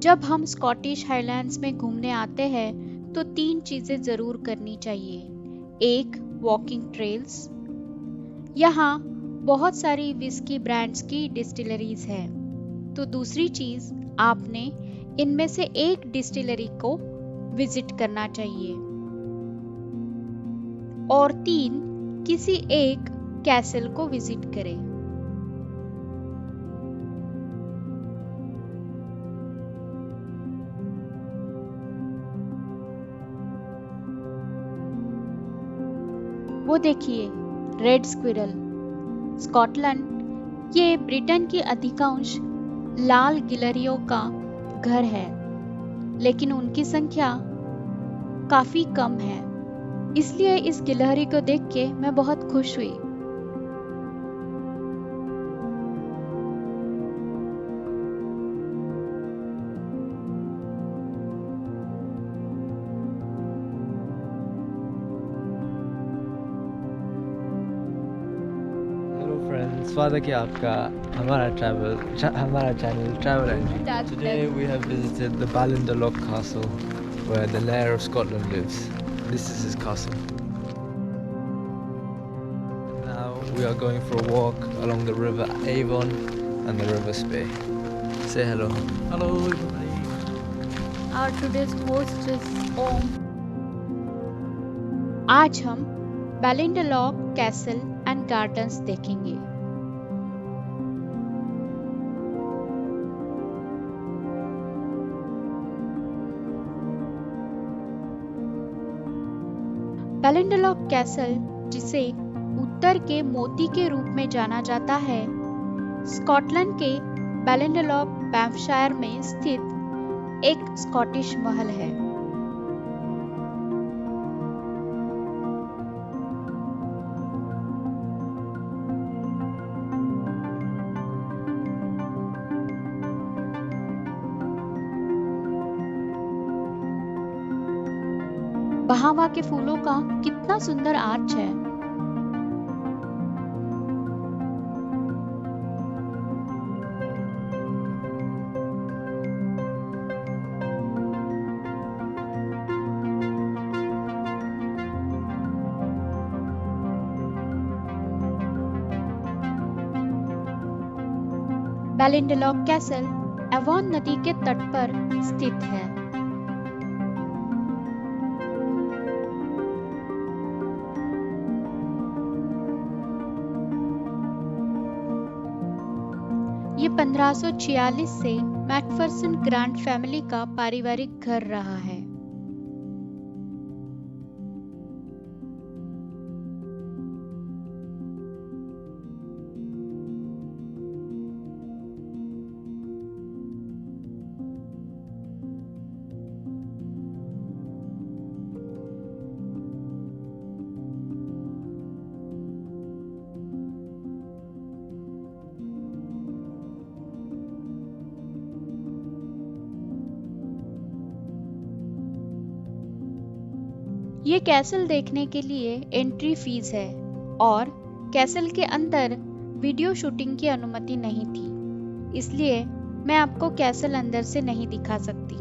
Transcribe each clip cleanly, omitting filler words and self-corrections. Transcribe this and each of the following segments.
जब हम Scottish Highlands में घूमने आते हैं तो 3 चीजें जरूर करनी चाहिए। 1. Walking trails. यहाँ बहुत सारी विस्की ब्रांड्स की डिस्टिलरीज हैं। तो दूसरी चीज, आपने इनमें से एक डिस्टिलरी को विजिट करना चाहिए। और 3. किसी एक कैसल को विजिट करें। वो देखिए, रेड स्क्विरल। स्कॉटलैंड ये ब्रिटेन की अधिकांश लाल गिलहरियों का घर है, लेकिन उनकी संख्या काफी कम है। इसलिए इस गिलहरी को देख के मैं बहुत खुश हुई। स्वागत है आपका हमारा channel travel and. Today we have visited the Ballinderloch Castle, where the Lair of Scotland lives. This is his castle. Now we are going for a walk along the River Avon and the River Spey. Say hello. Hello everybody. Our today's host is Om. आज हम बैलिंडलॉक castle and gardens देखेंगे। बैलिंडलॉक castle, जिसे उत्तर के मोती के रूप में जाना जाता है, स्कॉटलैंड के बैलिंडलॉक बैंफशायर में स्थित एक स्कॉटिश महल है। बहावा के फूलों का कितना सुंदर आर्च है। बैलिंडलॉक कैसल एवॉन नदी के तट पर स्थित है। ये 1546 से मैकफर्सन ग्रांट फैमिली का पारिवारिक घर रहा है। ये कैसल देखने के लिए एंट्री फीस है और कैसल के अंदर वीडियो शूटिंग की अनुमति नहीं थी, इसलिए मैं आपको कैसल अंदर से नहीं दिखा सकती।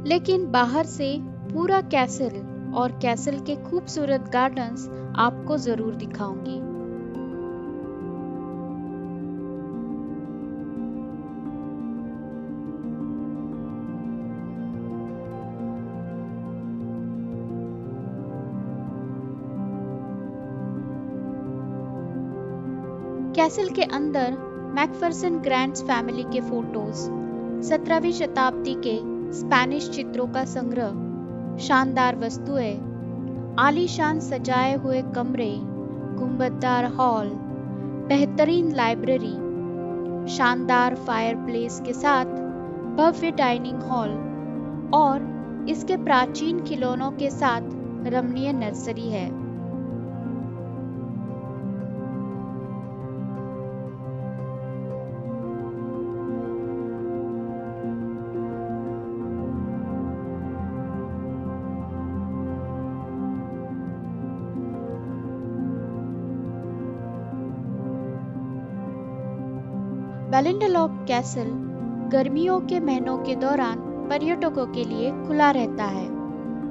लेकिन बाहर से पूरा कैसल और कैसल के खूबसूरत गार्डन्स आपको जरूर दिखाऊंगी। कैसल के अंदर मैकफर्सन ग्रांट्स फैमिली के फोटोज, 17वीं शताब्दी के स्पेनिश चित्रों का संग्रह, शानदार वस्तुएं, आलीशान सजाए हुए कमरे, गुंबददार हॉल, बेहतरीन लाइब्रेरी, शानदार फायरप्लेस के साथ भव्य डाइनिंग हॉल और इसके प्राचीन खिलौनों के साथ रमणीय नर्सरी है। बैलेंडलॉग कैसल गर्मियों के महीनों के दौरान पर्यटकों के लिए खुला रहता है।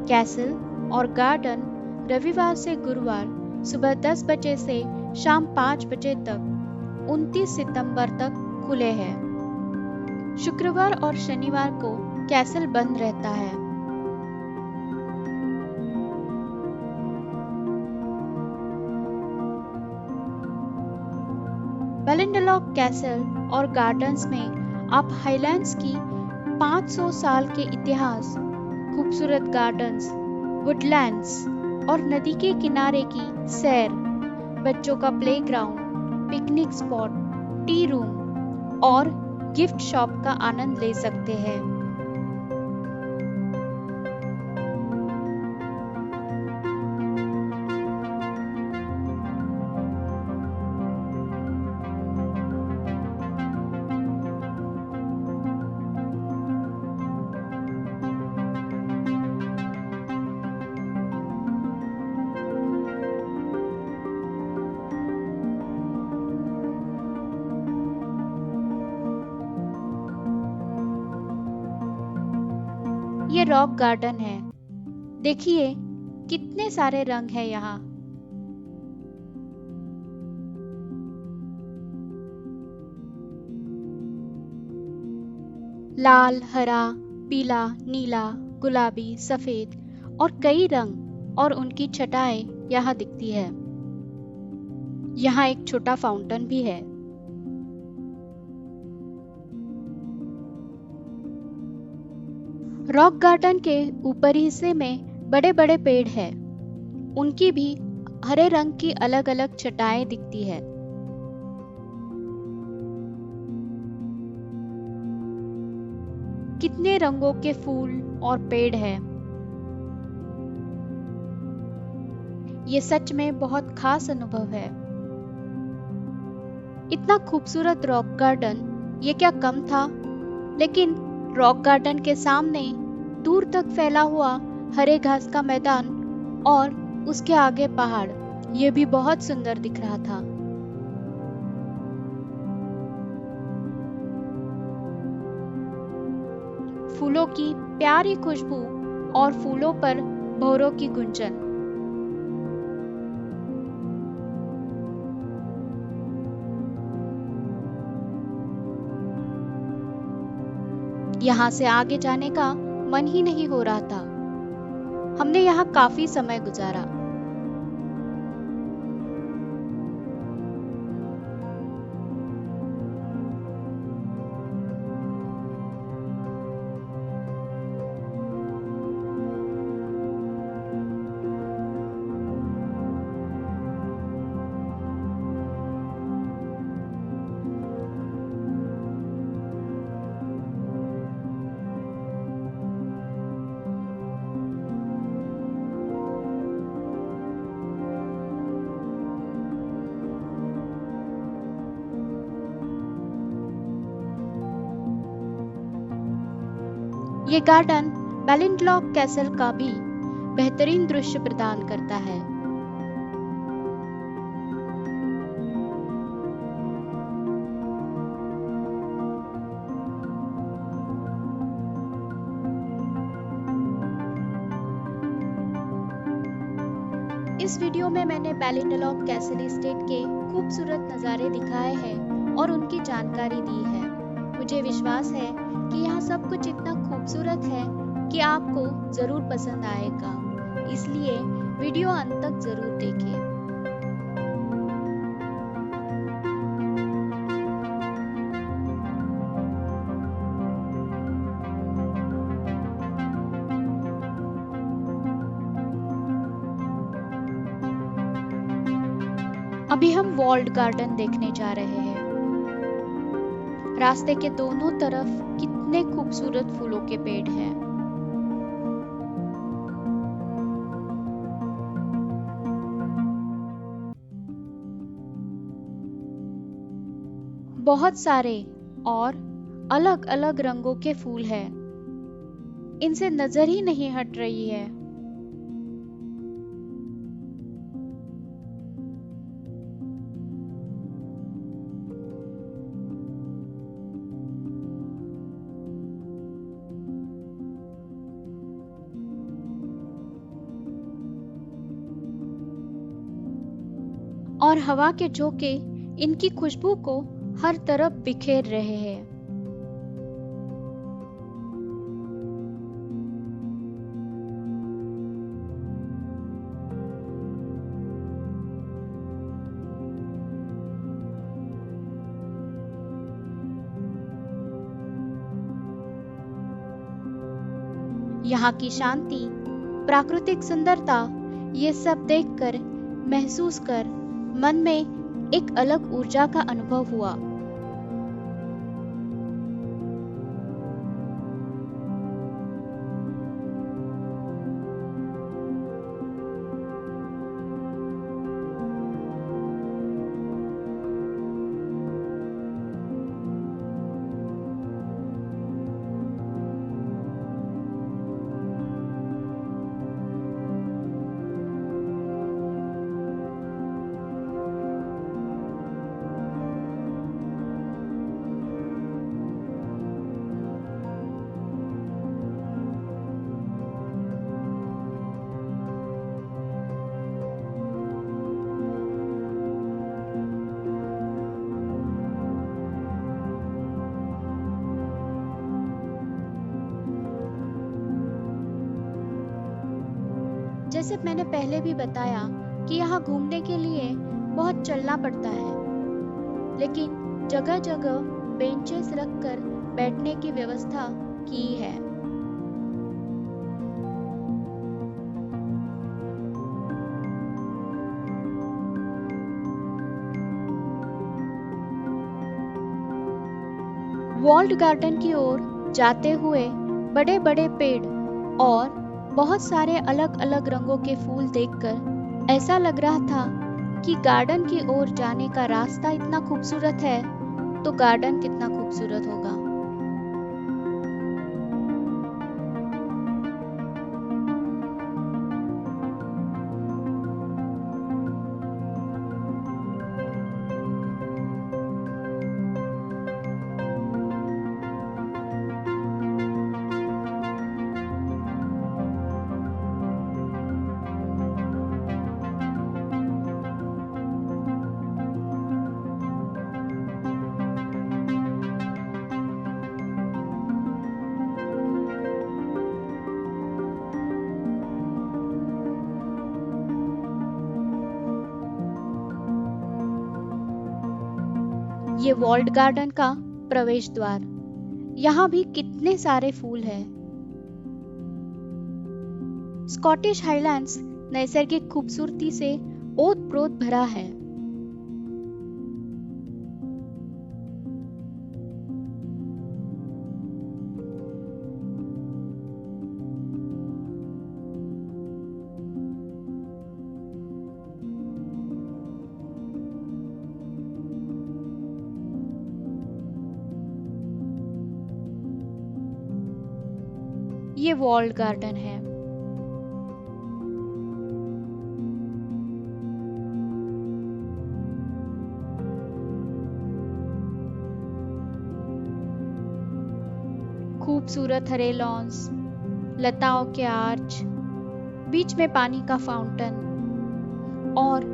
कैसल और गार्डन रविवार से गुरुवार सुबह 10 बजे से शाम 5 बजे तक 29 सितंबर तक खुले हैं। शुक्रवार और शनिवार को कैसल बंद रहता है। बैलेंडलॉग कैसल और गार्डन्स में आप हाईलैंड्स की 500 साल के इतिहास, खूबसूरत गार्डन्स, वुडलैंड्स और नदी के किनारे की सैर, बच्चों का playground, picnic spot, T room और गिफ्ट शॉप का आनंद ले सकते हैं। ये रॉक गार्डन है। देखिए कितने सारे रंग हैं यहाँ। लाल, हरा, पीला, नीला, गुलाबी, सफेद और कई रंग और उनकी छटाएं यहाँ दिखती है। यहाँ एक छोटा फाउंटेन भी है। रॉक गार्डन के ऊपरी हिस्से में बड़े बड़े पेड़ हैं। उनकी भी हरे रंग की अलग अलग छटाएं दिखती है। कितने रंगों के फूल और पेड़ हैं। ये सच में बहुत खास अनुभव है। इतना खूबसूरत रॉक गार्डन, ये क्या कम था? लेकिन रॉक गार्डन के सामने दूर तक फैला हुआ हरे घास का मैदान और उसके आगे पहाड़, ये भी बहुत सुंदर दिख रहा था। फूलों की प्यारी खुशबू और फूलों पर भौरों की गुंजन। यहाँ से आगे जाने का मन ही नहीं हो रहा था। हमने यहाँ काफी समय गुजारा। ये गार्डन बैलेंडलॉग कैसल का भी बेहतरीन दृश्य प्रदान करता है। इस वीडियो में मैंने बैलेंडलॉग कैसल एस्टेट के खूबसूरत नज़ारे दिखाए हैं और उनकी जानकारी दी है। मुझे विश्वास है कि यहाँ सब कुछ इतना खूबसूरत है कि आपको जरूर पसंद आएगा, इसलिए वीडियो अंत तक जरूर देखें। अभी हम वॉल्ड गार्डन देखने जा रहे हैं। रास्ते के दोनों तरफ कितने खूबसूरत फूलों के पेड़ हैं। बहुत सारे और अलग-अलग रंगों के फूल हैं। इनसे नजर ही नहीं हट रही है। और हवा के झोंके इनकी खुशबू को हर तरफ बिखेर रहे हैं। यहाँ की शांति, प्राकृतिक सुंदरता, ये सब देखकर, महसूस कर मन में एक अलग ऊर्जा का अनुभव हुआ। जैसे मैंने पहले भी बताया कि यहाँ घूमने के लिए बहुत चलना पड़ता है, लेकिन जगह जगह बेंचेस रखकर बैठने की व्यवस्था की है। वॉल्ड गार्डन की ओर जाते हुए बड़े बड़े पेड़ और बहुत सारे अलग अलग रंगों के फूल देखकर ऐसा लग रहा था कि गार्डन की ओर जाने का रास्ता इतना खूबसूरत है तो गार्डन कितना खूबसूरत होगा। ये वॉल्ड गार्डन का प्रवेश द्वार, यहाँ भी कितने सारे फूल हैं। स्कॉटिश हाईलैंड्स नैसर्गिक खूबसूरती से ओत-प्रोत भरा है। ये वॉल्ड गार्डन है। खूबसूरत हरे लॉन्स, लताओं के आर्च, बीच में पानी का फाउंटेन और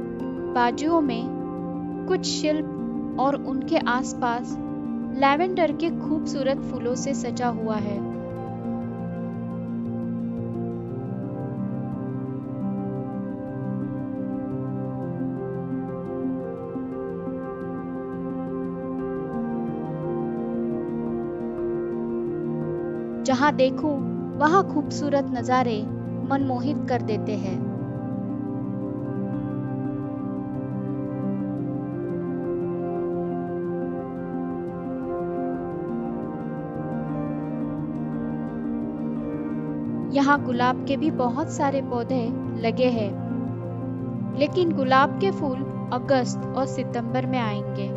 बाजुओं में कुछ शिल्प और उनके आसपास लैवेंडर के खूबसूरत फूलों से सजा हुआ है। जहाँ देखूं वहाँ खूबसूरत नज़ारे मनमोहित कर देते हैं। यहाँ गुलाब के भी बहुत सारे पौधे लगे हैं, लेकिन गुलाब के फूल अगस्त और सितंबर में आएंगे।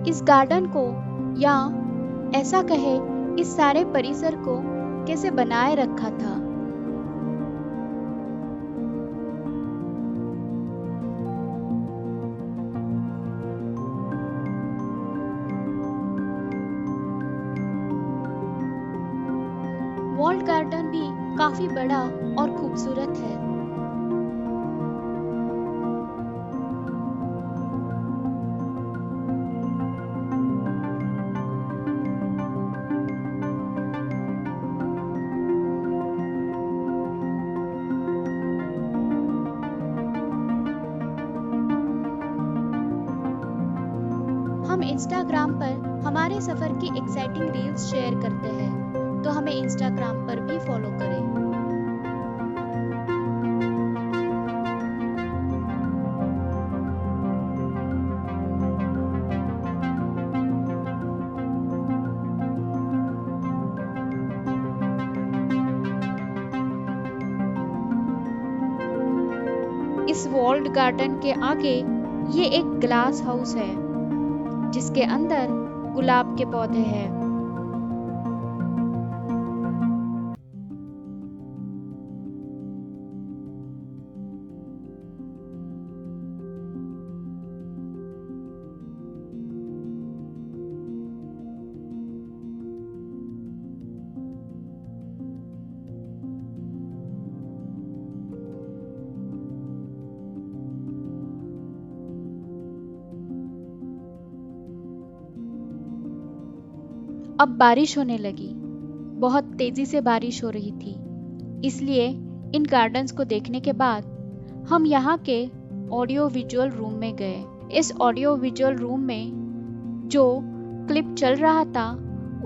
इस गार्डन को या ऐसा कहे इस सारे परिसर को कैसे बनाए रखा था। काफी बड़ा और खूबसूरत है। हम इंस्टाग्राम पर हमारे सफर की एक्साइटिंग रील्स शेयर करते हैं, तो हमें इंस्टाग्राम पर भी फॉलो करें। इस वॉल्ड गार्डन के आगे ये एक ग्लास हाउस है जिसके अंदर गुलाब के पौधे हैं। अब बारिश होने लगी। बहुत तेजी से बारिश हो रही थी, इसलिए इन गार्डन्स को देखने के बाद हम यहाँ के ऑडियो विजुअल रूम में गए। इस ऑडियो विजुअल रूम में जो क्लिप चल रहा था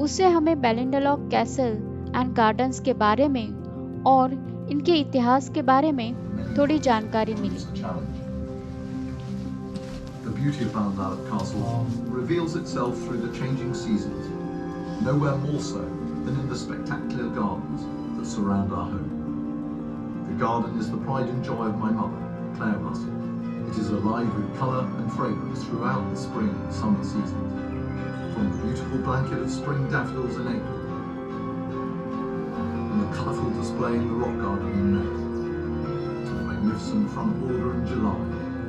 उससे हमें बैलेंडलॉक कैसल एंड गार्डन्स के बारे में और इनके इतिहास के बारे में थोड़ी जानकारी मिली। The beauty of Ballinalloch Castle reveals itself through the changing seasons, nowhere more so than in the spectacular gardens that surround our home. The garden is the pride and joy of my mother, Claire Russell. It is alive with colour and fragrance throughout the spring and summer seasons, from the beautiful blanket of spring daffodils in April, and the colourful display in the rock garden in May, to the magnificent front border in July,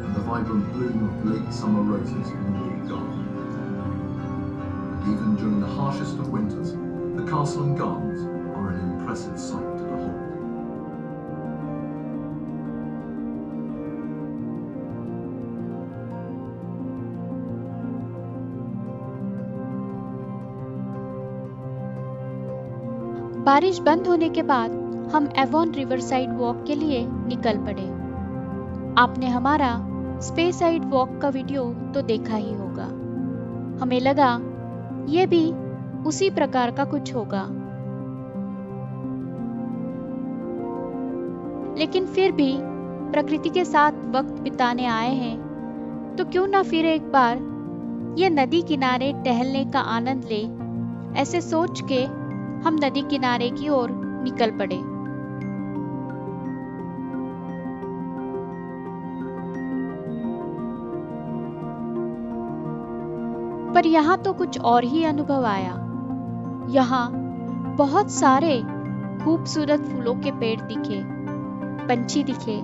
and the vibrant bloom of late summer roses in the Wood Garden. Even during the harshest of winters, the castle and gardens are an impressive sight to behold. बारिश बंद होने के बाद हम Avon river side walk के लिए निकल पड़े। आपने हमारा स्पेस साइड वॉक का वीडियो तो देखा ही होगा। हमें लगा ये भी उसी प्रकार का कुछ होगा, लेकिन फिर भी प्रकृति के साथ वक्त बिताने आए हैं तो क्यों ना फिर एक बार ये नदी किनारे टहलने का आनंद ले। ऐसे सोच के हम नदी किनारे की ओर निकल पड़े। पर यहाँ तो कुछ और ही अनुभव आया। यहाँ बहुत सारे खूबसूरत फूलों के पेड़ दिखे, पंछी दिखे।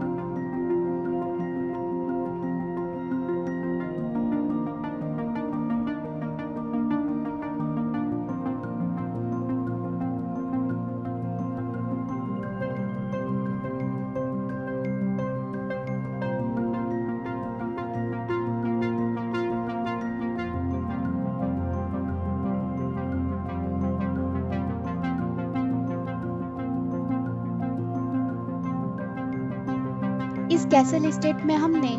इस कैसल एस्टेट में हमने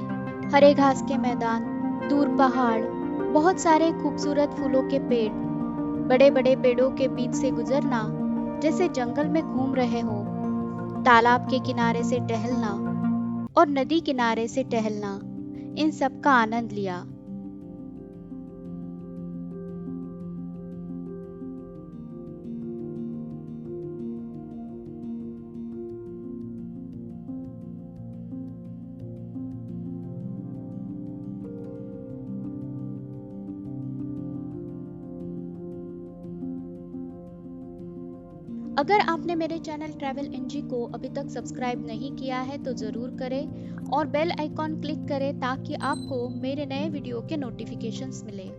हरे घास के मैदान, दूर पहाड़, बहुत सारे खूबसूरत फूलों के पेड़, बड़े बड़े पेड़ों के बीच से गुजरना जैसे जंगल में घूम रहे हो, तालाब के किनारे से टहलना और नदी किनारे से टहलना, इन सब का आनंद लिया। अगर आपने मेरे चैनल ट्रैवल एनजी को अभी तक सब्सक्राइब नहीं किया है तो ज़रूर करें और बेल आइकॉन क्लिक करें ताकि आपको मेरे नए वीडियो के नोटिफिकेशंस मिले।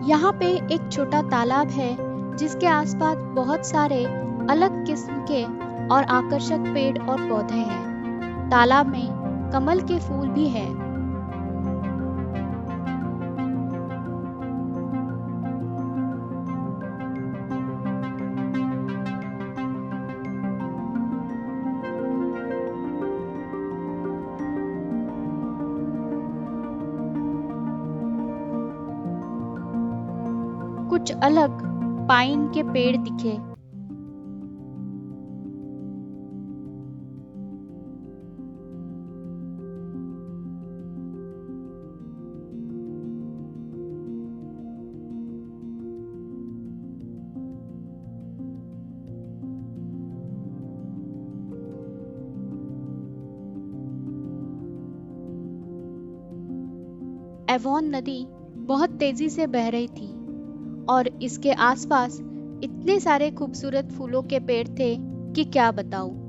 यहाँ पे एक छोटा तालाब है जिसके आसपास बहुत सारे अलग किस्म के और आकर्षक पेड़ और पौधे हैं। तालाब में कमल के फूल भी है। कुछ अलग पाइन के पेड़ दिखे। एवॉन नदी बहुत तेजी से बह रही थी और इसके आसपास इतने सारे खूबसूरत फूलों के पेड़ थे कि क्या बताऊं।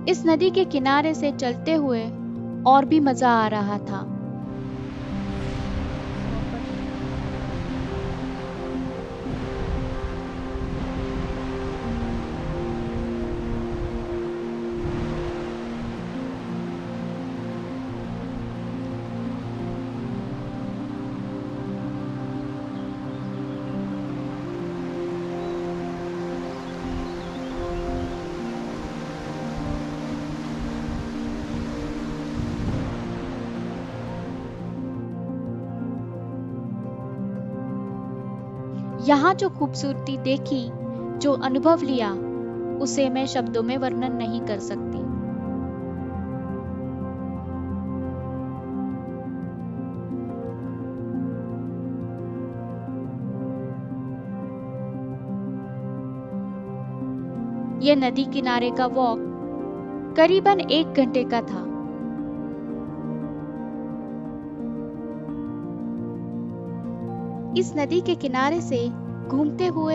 इस नदी के किनारे से चलते हुए और भी मजा आ रहा था। यहाँ जो खूबसूरती देखी, जो अनुभव लिया, उसे मैं शब्दों में वर्णन नहीं कर सकती। ये नदी किनारे का वॉक करीबन 1 घंटे का था। इस नदी के किनारे से घूमते हुए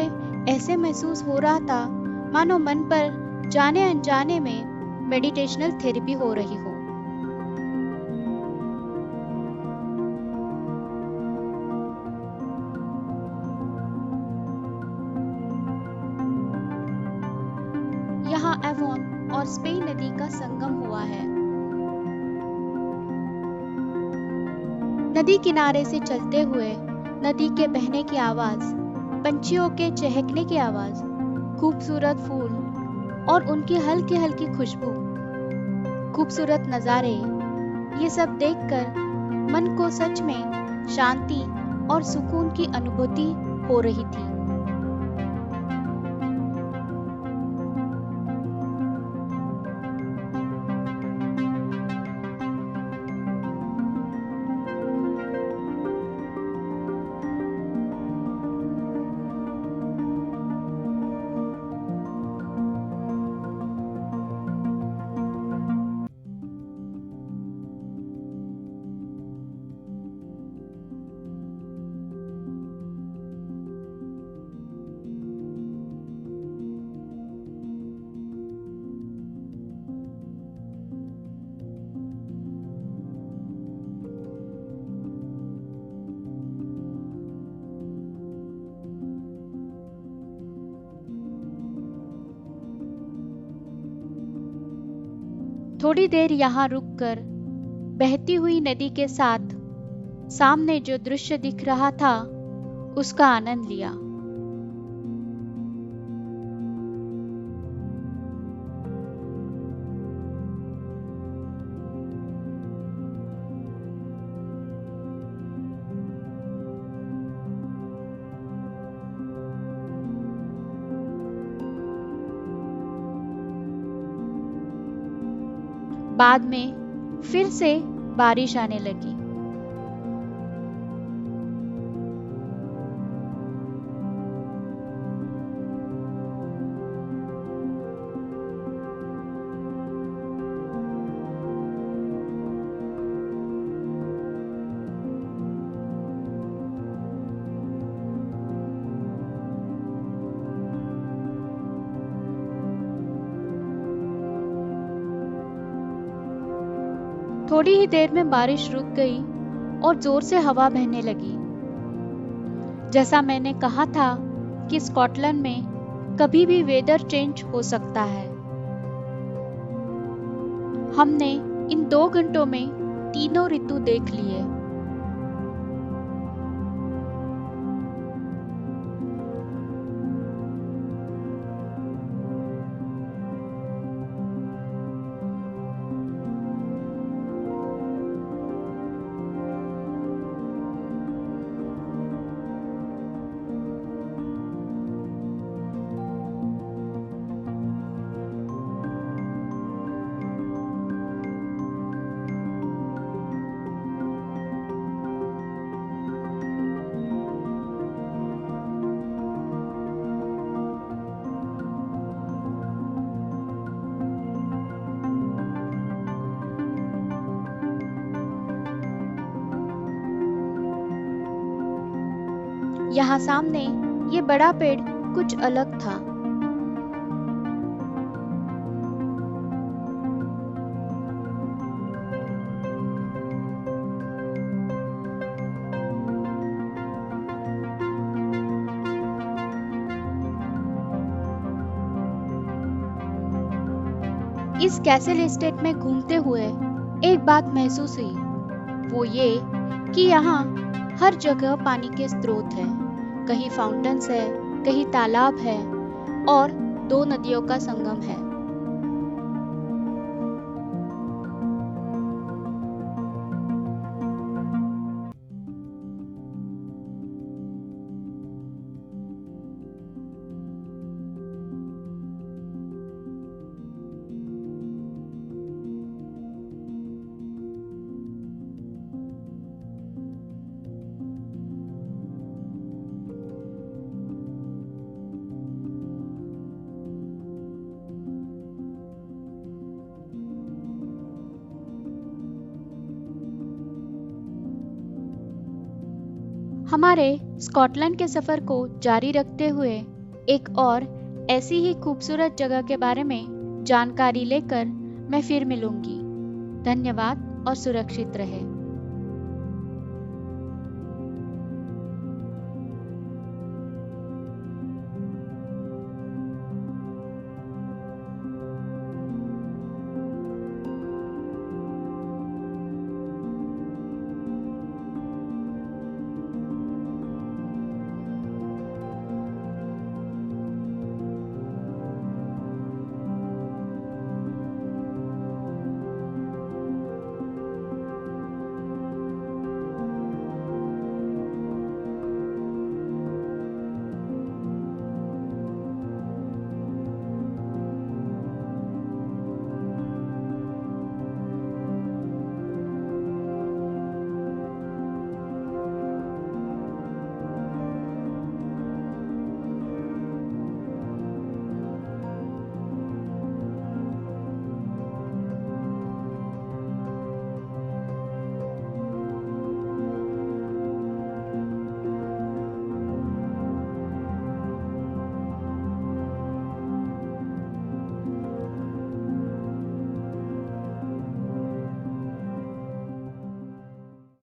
ऐसे महसूस हो रहा था मानो मन पर जाने अनजाने में मेडिटेशनल थेरेपी हो रही हो। यहाँ एवॉन और स्पे नदी का संगम हुआ है। नदी किनारे से चलते हुए नदी के बहने की आवाज, पंछियों के चहकने की आवाज, खूबसूरत फूल और उनकी हल्की हल्की खुशबू, खूबसूरत नज़ारे, ये सब देखकर मन को सच में शांति और सुकून की अनुभूति हो रही थी। थोड़ी देर यहाँ रुककर बहती हुई नदी के साथ सामने जो दृश्य दिख रहा था उसका आनंद लिया। बाद में फिर से बारिश आने लगी। थोड़ी ही देर में बारिश रुक गई और जोर से हवा बहने लगी। जैसा मैंने कहा था कि स्कॉटलैंड में कभी भी वेदर चेंज हो सकता है। हमने इन 2 घंटों में तीनों ऋतु देख लिए। यहाँ सामने ये बड़ा पेड़ कुछ अलग था। इस कैसल एस्टेट में घूमते हुए एक बात महसूस हुई, वो ये कि यहाँ हर जगह पानी के स्रोत हैं। कहीं फाउंटेन्स है, कहीं तालाब है और 2 नदियों का संगम है। हमारे स्कॉटलैंड के सफर को जारी रखते हुए एक और ऐसी ही खूबसूरत जगह के बारे में जानकारी लेकर मैं फिर मिलूंगी। धन्यवाद और सुरक्षित रहें।